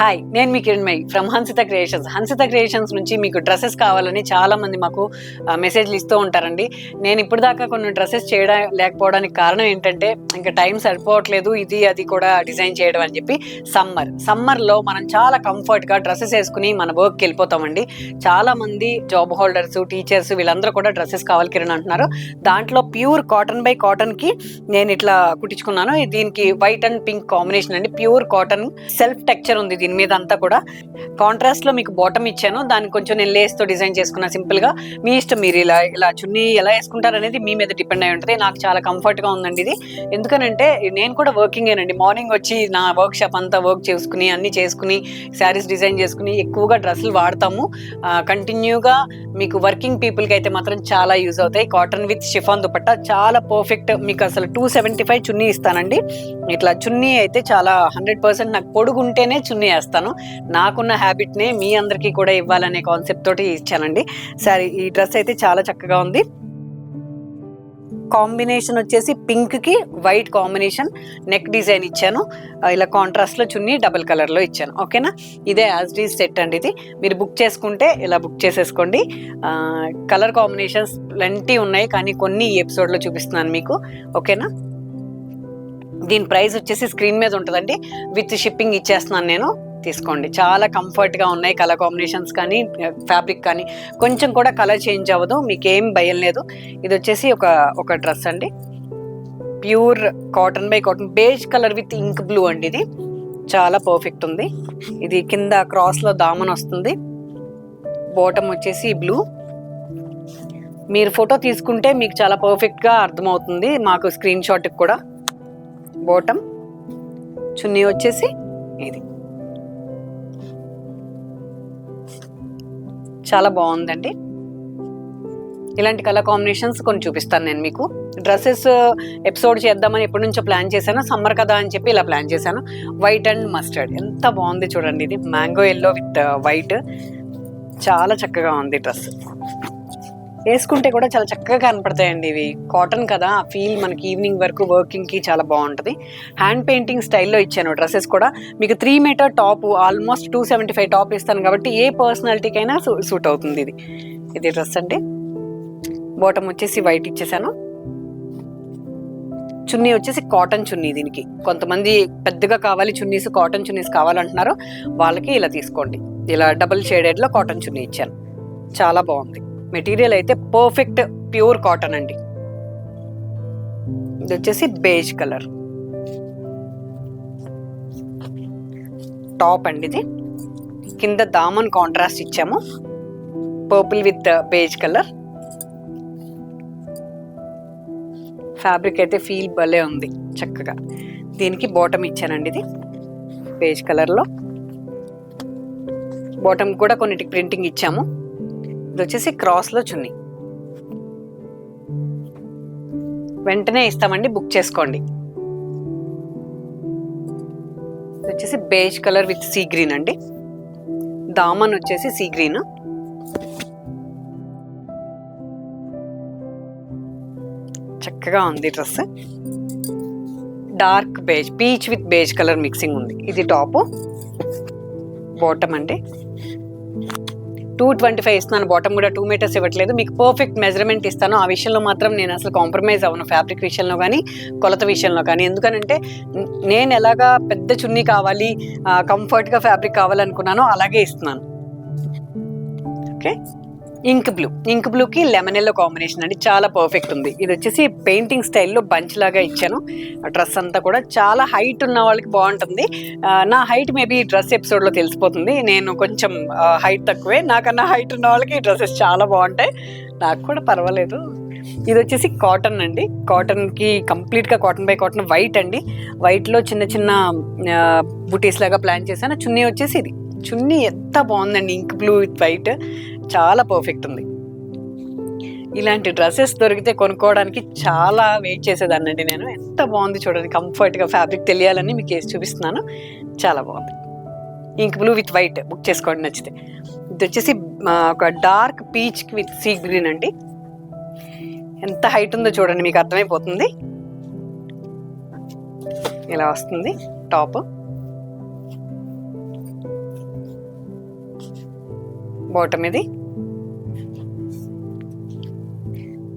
Hi, నేను మీ Kiranmayi from Hansitha creations. Hansitha creations నుంచి మీకు డ్రెస్సెస్ కావాలని చాలా మంది మాకు మెసేజ్లు ఇస్తూ ఉంటారండి. నేను ఇప్పుడు దాకా కొన్ని డ్రెస్సెస్ చేయడం లేకపోవడానికి కారణం ఏంటంటే ఇంకా టైం సరిపోవట్లేదు, ఇది అది కూడా డిజైన్ చేయడం అని చెప్పి. సమ్మర్లో మనం చాలా కంఫర్ట్గా డ్రెస్సెస్ వేసుకుని మన వర్క్కి వెళ్ళిపోతామండి. చాలా మంది జాబ్ హోల్డర్స్, టీచర్స్ వీళ్ళందరూ కూడా డ్రెస్సెస్ కావాలి కిరణ్ అంటున్నారు. దాంట్లో ప్యూర్ కాటన్ బై కాటన్కి నేను ఇట్లా కుట్టించుకున్నాను. దీనికి వైట్ అండ్ పింక్ కాంబినేషన్ అండి. ప్యూర్ కాటన్, సెల్ఫ్ టెక్చర్ ఉంది దీని మీద అంతా కూడా. కాంట్రాస్ట్ లో మీకు బాటమ్ ఇచ్చాను, దానికి కొంచెం నేను లేస్ తో డిజైన్ చేసుకున్నా సింపుల్ గా. మీ ఇష్టం, మీరు ఇలా చున్నీ ఎలా వేసుకుంటారు అనేది మీ మీద డిపెండ్ అయి ఉంటుంది. నాకు చాలా కంఫర్ట్ గా ఉందండి ఇది. ఎందుకనంటే నేను కూడా వర్కింగ్ ఏనండి. మార్నింగ్ వచ్చి నా వర్క్ షాప్ అంతా వర్క్ చేసుకుని అన్ని చేసుకుని శారీస్ డిజైన్ చేసుకుని ఎక్కువగా డ్రెస్సులు వాడతాము కంటిన్యూగా. మీకు వర్కింగ్ పీపుల్ కి అయితే మాత్రం చాలా యూజ్ అవుతాయి. కాటన్ విత్ షిఫాన్ దుపట్టా చాలా పర్ఫెక్ట్. మీకు అసలు 275 చున్నీ ఇస్తానండి. ఇట్లా చున్నీ అయితే చాలా 100% నాకు పొడుగుంటేనే చున్నీ వేస్తాను. నాకున్న హ్యాబిట్నే మీ అందరికీ కూడా ఇవ్వాలనే కాన్సెప్ట్ తోటి ఇచ్చానండి. సరే, ఈ డ్రెస్ అయితే చాలా చక్కగా ఉంది. కాంబినేషన్ వచ్చేసి పింక్ కి వైట్ కాంబినేషన్ నెక్ డిజైన్ ఇచ్చాను. ఇలా కాంట్రాస్ట్ లో చున్నీ డబుల్ కలర్ లో ఇచ్చాను. ఓకేనా, ఇదే యాజ్ డీజ్ సెట్ అండి. ఇది మీరు బుక్ చేసుకుంటే ఇలా బుక్ చేసేసుకోండి. కలర్ కాంబినేషన్స్ ప్lenty ఉన్నాయి, కానీ కొన్ని ఈ ఎపిసోడ్ లో చూపిస్తున్నాను మీకు. ఓకేనా, దీని ప్రైస్ వచ్చేసి స్క్రీన్ మీద ఉంటుందండి. విత్ షిప్పింగ్ ఇచ్చేస్తున్నాను నేను, తీసుకోండి. చాలా కంఫర్ట్గా ఉన్నాయి. కలర్ కాంబినేషన్స్ కానీ ఫ్యాబ్రిక్ కానీ కొంచెం కూడా కలర్ చేంజ్ అవ్వదు, మీకు ఏం భయం లేదు. ఇది వచ్చేసి ఒక డ్రెస్ అండి. Pure cotton by cotton, beige colour with ink blue అండి. ఇది చాలా పర్ఫెక్ట్ ఉంది. ఇది కింద క్రాస్లో దామన్ వస్తుంది, బాటమ్ వచ్చేసి బ్లూ. మీరు ఫోటో తీసుకుంటే మీకు చాలా పర్ఫెక్ట్గా అర్థమవుతుంది మాకు స్క్రీన్ షాట్కి కూడా. బాటమ్, చున్నీ వచ్చేసి ఇది. చాలా బాగుందండి. ఇలాంటి కలర్ కాంబినేషన్స్ కొన్ని చూపిస్తాను నేను మీకు. డ్రెస్సెస్ ఎపిసోడ్ చేద్దామని ఎప్పటి నుంచో ప్లాన్ చేశాను, సమ్మర్ కదా అని చెప్పి ఇలా ప్లాన్ చేశాను. వైట్ అండ్ మస్టర్డ్ ఎంత బాగుంది చూడండి. ఇది మ్యాంగో ఎల్లో విత్ వైట్, చాలా చక్కగా ఉంది డ్రెస్. వేసుకుంటే కూడా చాలా చక్కగా కనపడతాయండి. ఇవి కాటన్ కదా, ఆ ఫీల్ మనకి ఈవినింగ్ వరకు వర్కింగ్కి చాలా బాగుంటుంది. హ్యాండ్ పెయింటింగ్ స్టైల్లో ఇచ్చాను డ్రెస్సెస్ కూడా. మీకు 3 మీటర్ టాప్, ఆల్మోస్ట్ 275 టాప్ ఇస్తాను కాబట్టి ఏ పర్సనాలిటీకైనా సూట్ అవుతుంది. ఇది డ్రెస్ అండి. బాటమ్ వచ్చేసి వైట్ ఇచ్చేసాను. చున్నీ వచ్చేసి కాటన్ చున్నీ. దీనికి కొంతమంది పెద్దగా కావాలి చున్నీస్, కాటన్ చున్నీస్ కావాలంటున్నారు, వాళ్ళకి ఇలా తీసుకోండి. ఇలా డబుల్ షేడెడ్లో కాటన్ చున్నీ ఇచ్చాను. చాలా బాగుంది. మెటీరియల్ అయితే పర్ఫెక్ట్ ప్యూర్ కాటన్ అండి. ఇది వచ్చేసి బేజ్ కలర్ టాప్ అండి. ఇది కింద దామన్ కాంట్రాస్ట్ ఇచ్చాము, purple with beige colour. Fabric అయితే ఫీల్ భలే ఉంది చక్కగా. దీనికి బాటమ్ ఇచ్చానండి. ఇది బేజ్ కలర్లో. బాటమ్ కూడా కొన్నిటికి ప్రింటింగ్ ఇచ్చాము. ఇది వచ్చేసి క్రాస్లో చున్నీ. వెంటనే ఇస్తామండి, బుక్ చేసుకోండి. ఇది వచ్చేసి beige colour with sea green అండి. దామన్ వచ్చేసి సీ గ్రీన్. చక్కగా ఉంది dress. Dark beige, peach with beige colour mixing ఉంది. ఇది టాప్, బాటమ్ అండి. 225 ఇస్తున్నాను. బాటమ్ కూడా 2 మీటర్స్ ఇవ్వట్లేదు, మీకు పర్ఫెక్ట్ మెజర్మెంట్ ఇస్తాను. ఆ విషయంలో మాత్రం నేను అసలు కాంప్రమైజ్ అవ్వను, ఫ్యాబ్రిక్ విషయంలో కానీ కొలత విషయంలో కానీ. ఎందుకనంటే నేను ఎలాగా పెద్ద చున్నీ కావాలి, కంఫర్ట్గా ఫ్యాబ్రిక్ కావాలనుకున్నానో అలాగే ఇస్తున్నాను. ఓకే, ఇంక్ బ్లూకి లెమన్ ఎల్లో కాంబినేషన్ అండి. చాలా పర్ఫెక్ట్ ఉంది. ఇది వచ్చేసి పెయింటింగ్ స్టైల్లో బంచ్ లాగా ఇచ్చాను. డ్రెస్ అంతా కూడా చాలా హైట్ ఉన్న వాళ్ళకి బాగుంటుంది. నా హైట్ మేబీ డ్రెస్ ఎపిసోడ్లో తెలిసిపోతుంది. నేను కొంచెం హైట్ తక్కువే, నాకన్నా హైట్ ఉన్న వాళ్ళకి డ్రెస్సెస్ చాలా బాగుంటాయి. నాకు కూడా పర్వాలేదు. ఇది వచ్చేసి కాటన్ అండి. కాటన్కి కంప్లీట్గా కాటన్ బై కాటన్ వైట్ అండి. వైట్లో చిన్న చిన్న బుటీస్ లాగా ప్లాన్ చేశాను. చున్నీ వచ్చేసి ఇది. చున్నీ ఎంత బాగుందండి, ఇంక్ బ్లూ విత్ వైట్, చాలా పర్ఫెక్ట్ ఉంది. ఇలాంటి డ్రెస్సెస్ దొరికితే కొనుక్కోవడానికి చాలా వెయిట్ చేసేదాన్ని అండి నేను. ఎంత బాగుంది చూడండి, కంఫర్ట్గా. ఫ్యాబ్రిక్ తెలియాలని మీకు వేసి చూపిస్తున్నాను, చాలా బాగుంది. Ink blue with white, book చేసుకోండి నచ్చితే. ఇది వచ్చేసి ఒక dark peach with sea green అండి. ఎంత హైట్ ఉందో చూడండి, మీకు అర్థమైపోతుంది. ఇలా వస్తుంది టాప్. బాటమ్ ఇది.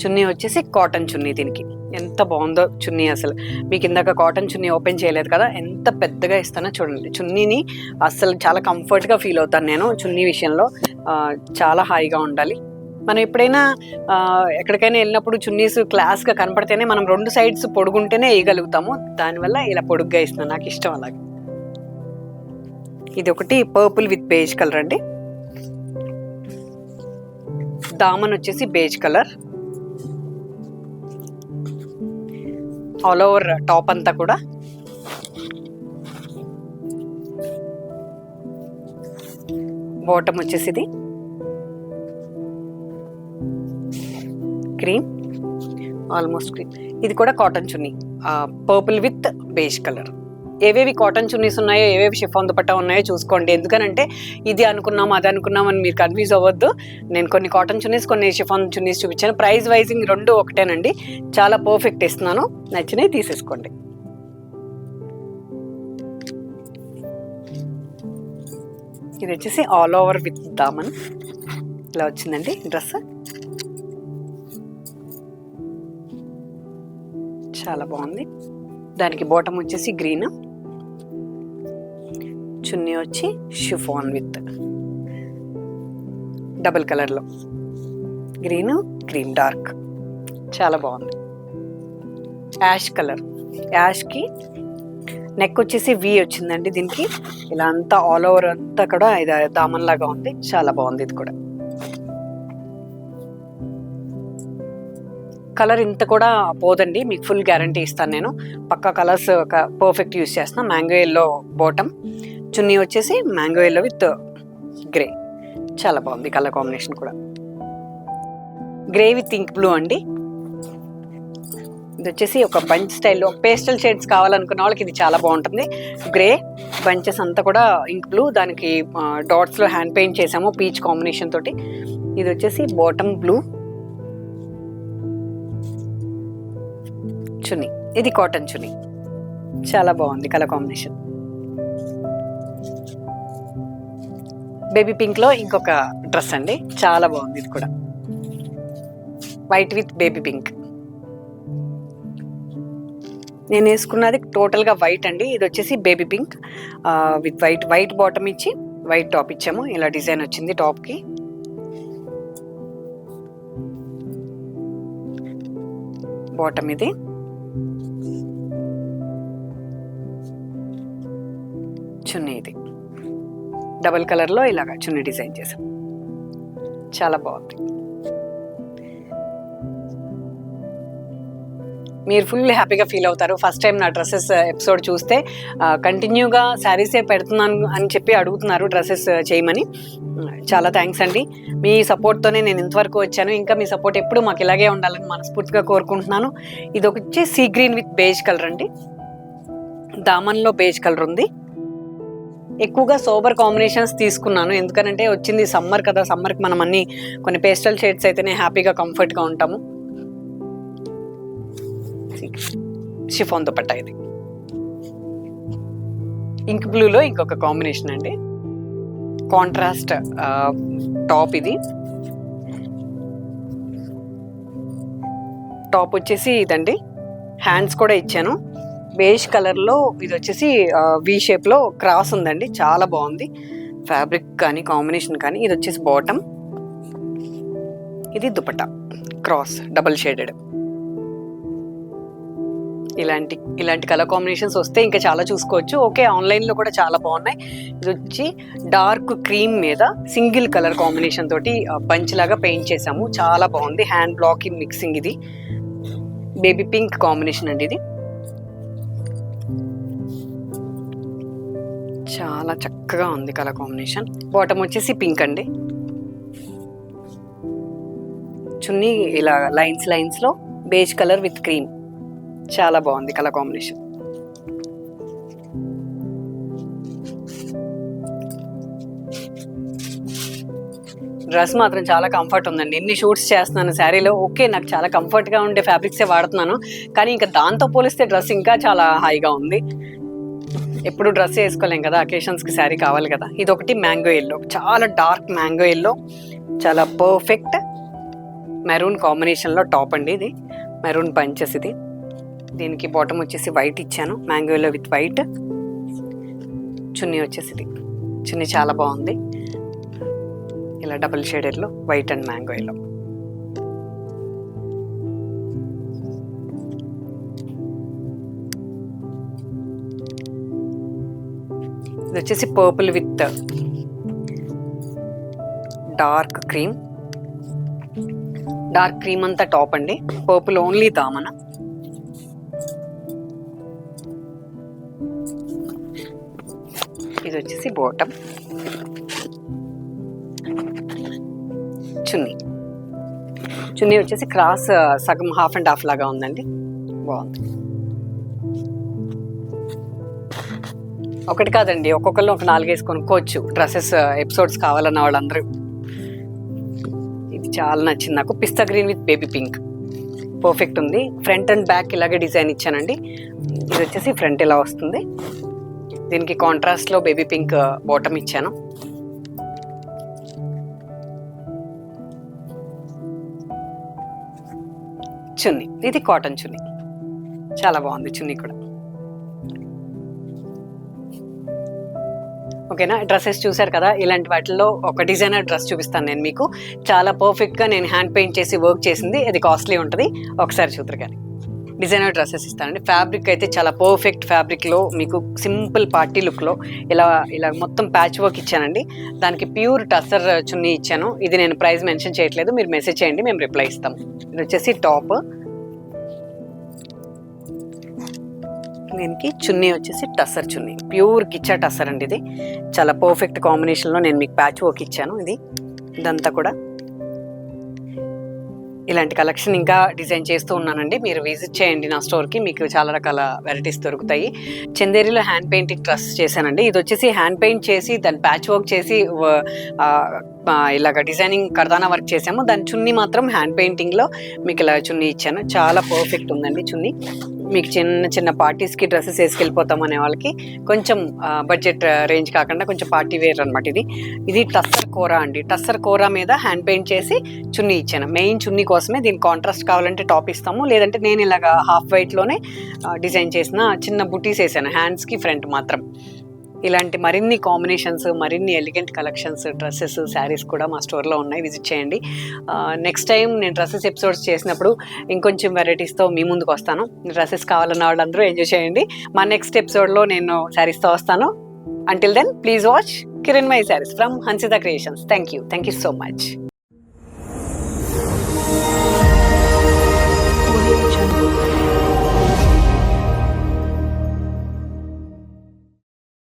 చున్నీ వచ్చేసి కాటన్ చున్నీ. దీనికి ఎంత బాగుందో చున్నీ, అసలు మీకు ఇందాక కాటన్ చున్నీ ఓపెన్ చేయలేదు కదా, ఎంత పెద్దగా ఇస్తానో చూడండి. చున్నీని అసలు చాలా కంఫర్ట్గా ఫీల్ అవుతాను నేను చున్నీ విషయంలో. చాలా హాయిగా ఉండాలి. మనం ఎప్పుడైనా ఎక్కడికైనా వెళ్ళినప్పుడు చున్నీస్ క్లాస్గా కనపడితేనే మనం 2 సైడ్స్ పొడుగుంటేనే వేయగలుగుతాము. దానివల్ల ఇలా పొడుగ్గా ఇస్తున్నాను, నాకు ఇష్టం అలాగే. ఇది ఒకటి పర్పుల్ విత్ బేజ్ కలర్ అండి. దామన్ వచ్చేసి beige colour. All over top అంతా కూడా బాటమ్ వచ్చేసి ఇది క్రీమ్, ఆల్మోస్ట్ క్రీమ్. ఇది కూడా cotton chunni, purple with beige colour. ఏవేవి కాటన్ చున్నీస్ ఉన్నాయో, ఏవేవి షిఫాన్ దుపట్టా ఉన్నాయో చూసుకోండి. ఎందుకనంటే ఇది అనుకున్నాం అది అనుకున్నాం అని మీరు కన్ఫ్యూజ్ అవ్వద్దు. నేను కొన్ని కాటన్ చున్నీస్, కొన్ని షిఫాన్ చున్నీస్ చూపించాను. ప్రైస్ వైజింగ్ 2 ఒకటేనండి. చాలా పర్ఫెక్ట్ ఇస్తున్నాను, నచ్చినవి తీసేసుకోండి. ఇది వచ్చేసి ఆల్ ఓవర్ విత్ దామన్ ఇలా వచ్చిందండి డ్రెస్. చాలా బాగుంది. దానికి బాటమ్ వచ్చేసి గ్రీన్, చున్నీ వచ్చి షిఫాన్ విత్ డబుల్ కలర్లో గ్రీన్ క్రీమ్ డార్క్. చాలా బాగుంది. యాష్ కలర్, యాష్కి నెక్ వచ్చేసి వి వచ్చిందండి. దీనికి ఇలా అంతా ఆల్ ఓవర్ అంతా కూడా ఇది దామన్ లాగా ఉంది. చాలా బాగుంది. ఇది కూడా కలర్ ఇంత కూడా పోదండి, మీకు ఫుల్ గ్యారంటీ ఇస్తాను నేను. పక్కా కలర్స్ పర్ఫెక్ట్ యూస్ చేస్తున్నా. మ్యాంగో ఎల్లో బాటమ్, చున్నీ వచ్చేసి మ్యాంగో ఎల్లో విత్ గ్రే. చాలా బాగుంది కలర్ కాంబినేషన్ కూడా. గ్రే విత్ ఇంక్ బ్లూ అండి. ఇది వచ్చేసి ఒక బంచ్ స్టైల్లో పేస్టల్ షేడ్స్ కావాలనుకున్న వాళ్ళకి ఇది చాలా బాగుంటుంది. గ్రే బంచెస్ అంతా కూడా ఇంక్ బ్లూ, దానికి డాట్స్లో హ్యాండ్ పెయింట్ చేసాము పీచ్ కాంబినేషన్ తోటి. ఇది వచ్చేసి బాటమ్ బ్లూ, చున్నీ ఇది కాటన్ చున్నీ. చాలా బాగుంది కలర్ కాంబినేషన్. బేబీ పింక్ లో ఇంకొక డ్రెస్ అండి, చాలా బాగుంది. ఇది కూడా వైట్ విత్ బేబీ పింక్. నేను వేసుకున్నది టోటల్గా వైట్ అండి. ఇది వచ్చేసి baby pink with white bottom ఇచ్చి వైట్ టాప్ ఇచ్చాము. ఇలా డిజైన్ వచ్చింది టాప్కి. బాటమ్ ఇది. చున్నీ ఇది డబుల్ కలర్లో ఇలాగా చున్నీ డిజైన్ చేసాం. చాలా బాగుంది. మీరు ఫుల్ హ్యాపీగా ఫీల్ అవుతారు. ఫస్ట్ టైం నా డ్రెస్సెస్ ఎపిసోడ్ చూస్తే కంటిన్యూగా శారీసే పెడుతున్నాను అని చెప్పి అడుగుతున్నారు డ్రెస్సెస్ చేయమని. చాలా థ్యాంక్స్ అండి. మీ సపోర్ట్తోనే నేను ఇంతవరకు వచ్చాను. ఇంకా మీ సపోర్ట్ ఎప్పుడు మాకు ఇలాగే ఉండాలని మనస్ఫూర్తిగా కోరుకుంటున్నాను. ఇది వచ్చి sea green with beige colour అండి. దామన్లో బేజ్ కలర్ ఉంది. ఎక్కువగా సోబర్ కాంబినేషన్స్ తీసుకున్నాను, ఎందుకంటే వచ్చింది సమ్మర్ కదా. సమ్మర్కి మనం అన్ని కొన్ని పేస్టల్ షేడ్స్ అయితేనే హ్యాపీగా కంఫర్ట్గా ఉంటాము. షిఫాన్ దుపట్టా ఇది ఇంక్ బ్లూలో ఇంకొక కాంబినేషన్ అండి. కాంట్రాస్ట్ టాప్ ఇది. టాప్ వచ్చేసి ఇదండి, హ్యాండ్స్ కూడా ఇచ్చాను బేజ్ కలర్లో. ఇది వచ్చేసి వి షేప్లో క్రాస్ ఉందండి, చాలా బాగుంది ఫ్యాబ్రిక్ కానీ కాంబినేషన్ కానీ. ఇది వచ్చేసి బాటమ్, ఇది దుపట్టా క్రాస్ డబుల్ షేడెడ్. ఇలాంటి కలర్ కాంబినేషన్స్ వస్తే ఇంకా చాలా చూసుకోవచ్చు. ఓకే, ఆన్లైన్లో కూడా చాలా బాగున్నాయి. ఇది వచ్చి డార్క్ క్రీమ్ మీద సింగిల్ కలర్ కాంబినేషన్ తోటి బంచ్ లాగా పెయింట్ చేసాము, చాలా బాగుంది. Hand black in mixing. ఇది బేబీ పింక్ కాంబినేషన్ అండి. ఇది చాలా చక్కగా ఉంది కలర్ కాంబినేషన్. బాటమ్ వచ్చేసి పింక్ అండి. చున్నీ ఇలా లైన్స్ లో బేజ్ కలర్ విత్ క్రీమ్, చాలా బాగుంది కలర్ కాంబినేషన్. డ్రెస్ మాత్రం చాలా కంఫర్ట్ ఉందండి. ఎన్ని షూట్స్ చేస్తున్నాను శారీలో, ఓకే నాకు చాలా కంఫర్ట్గా ఉండే ఫ్యాబ్రిక్సే వాడుతున్నాను, కానీ ఇంకా దాంతో పోలిస్తే డ్రెస్ ఇంకా చాలా హాయిగా ఉంది. ఎప్పుడు డ్రెస్ వేసుకోలేం కదా, అకేషన్స్కి శారీ కావాలి కదా. ఇది ఒకటి మ్యాంగో ఎల్లో, చాలా డార్క్ మ్యాంగో ఎల్లో, చాలా పర్ఫెక్ట్ మెరూన్ కాంబినేషన్లో టాప్ అండి. ఇది మెరూన్ పంచెస్. ఇది దీనికి బాటమ్ వచ్చేసి వైట్ ఇచ్చాను, mango yellow with white. Chunni వచ్చేసి ఇది, చున్నీ చాలా బాగుంది, ఇలా డబుల్ షేడెడ్లో వైట్ అండ్ మ్యాంగో ఎల్లో. ఇది వచ్చేసి purple with dark cream, dark cream అంతా టాప్ అండి, పర్పుల్ ఓన్లీ దామన. ఇది వచ్చేసి బాటమ్, చున్నీ. చున్నీ వచ్చేసి క్రాస్ సగం హాఫ్ అండ్ హాఫ్ లాగా ఉందండి, బాగుంది. ఒకటి కాదండి, ఒక్కొక్కరు ఒక 4 కొనుక్కోవచ్చు డ్రెస్సెస్, ఎపిసోడ్స్ కావాలన్న వాళ్ళందరూ. ఇది చాలా నచ్చింది నాకు, pista green with baby pink, perfect ఉంది. ఫ్రంట్ అండ్ బ్యాక్ ఇలాగే డిజైన్ ఇచ్చానండి. ఇది వచ్చేసి ఫ్రంట్ ఇలా వస్తుంది, దీనికి కాంట్రాస్ట్లో బేబీ పింక్ బాటమ్ ఇచ్చాను. చున్నీ, ఇది కాటన్ చున్నీ, చాలా బాగుంది చున్నీ కూడా. ఓకేనా, డ్రెస్సెస్ చూసారు కదా. ఇలాంటి వాటిల్లో ఒక డిజైనర్ డ్రెస్ చూపిస్తాను నేను మీకు, చాలా పర్ఫెక్ట్గా నేను హ్యాండ్ పెయింట్ చేసి వర్క్ చేసింది. అది కాస్ట్లీ ఉంటుంది, ఒకసారి చూద్దరు. కానీ డిజైనర్ డ్రెస్సెస్ ఇస్తానండి. ఫ్యాబ్రిక్ అయితే చాలా పర్ఫెక్ట్ ఫ్యాబ్రిక్లో మీకు సింపుల్ పార్టీ లుక్లో ఇలా మొత్తం ప్యాచ్ వర్క్ ఇచ్చానండి. దానికి ప్యూర్ టస్సర్ చున్నీ ఇచ్చాను. ఇది నేను ప్రైస్ మెన్షన్ చేయట్లేదు, మీరు మెసేజ్ చేయండి, మేము రిప్లై ఇస్తాం. ఇది వచ్చేసి టాప్, దీనికి చున్నీ వచ్చేసి టస్సర్ చున్నీ, ప్యూర్ కిచ్చా టస్సర్ అండి. ఇది చాలా పర్ఫెక్ట్ కాంబినేషన్లో నేను మీకు ప్యాచ్ వర్క్ ఇచ్చాను. ఇదంతా కూడా ఇలాంటి కలెక్షన్ ఇంకా డిజైన్ చేస్తూ ఉన్నానండి. మీరు విజిట్ చేయండి నా స్టోర్కి, మీకు చాలా రకాల వెరైటీస్ దొరుకుతాయి. చందేరిలో హ్యాండ్ పెయింటింగ్ డ్రెస్ చేశానండి. ఇది వచ్చేసి హ్యాండ్ పెయింట్ చేసి దాన్ని ప్యాచ్ వర్క్ చేసి ఇలాగ డిజైనింగ్ కర్దానా వర్క్ చేసాము. దాని చున్నీ మాత్రం హ్యాండ్ పెయింటింగ్లో మీకు ఇలా చున్నీ ఇచ్చాను, చాలా పర్ఫెక్ట్ ఉందండి చున్నీ. మీకు చిన్న చిన్న పార్టీస్కి డ్రెస్సెస్ వేసుకెళ్ళిపోతాం అనే వాళ్ళకి కొంచెం బడ్జెట్ రేంజ్ కాకుండా కొంచెం పార్టీ వేర్ అనమాట. ఇది టస్సర్ కోరా అండి. టస్సర్ కోరా మీద హ్యాండ్ పెయింట్ చేసి చున్నీ ఇచ్చాను, మెయిన్ చున్నీ కోసమే. దీనికి కాంట్రాస్ట్ కావాలంటే టాప్ ఇస్తాము, లేదంటే నేను ఇలాగా హాఫ్ వైట్లోనే డిజైన్ చేసిన చిన్న బుటీస్ వేసాను హ్యాండ్స్కి, ఫ్రంట్ మాత్రం. ఇలాంటి మరిన్ని కాంబినేషన్స్, మరిన్ని ఎలిగెంట్ కలెక్షన్స్, డ్రెస్సెస్, శారీస్ కూడా మా స్టోర్లో ఉన్నాయి, విజిట్ చేయండి. నెక్స్ట్ టైం నేను డ్రెస్సెస్ ఎపిసోడ్స్ చేసినప్పుడు ఇంకొంచెం వెరైటీస్తో మీ ముందుకు వస్తాను. డ్రెస్సెస్ కావాలన్న వాళ్ళందరూ ఎంజాయ్ చేయండి. మా నెక్స్ట్ ఎపిసోడ్లో నేను శారీస్తో వస్తాను. Until then please watch Kiranmayi sarees from Hansitha creations. Thank you so much.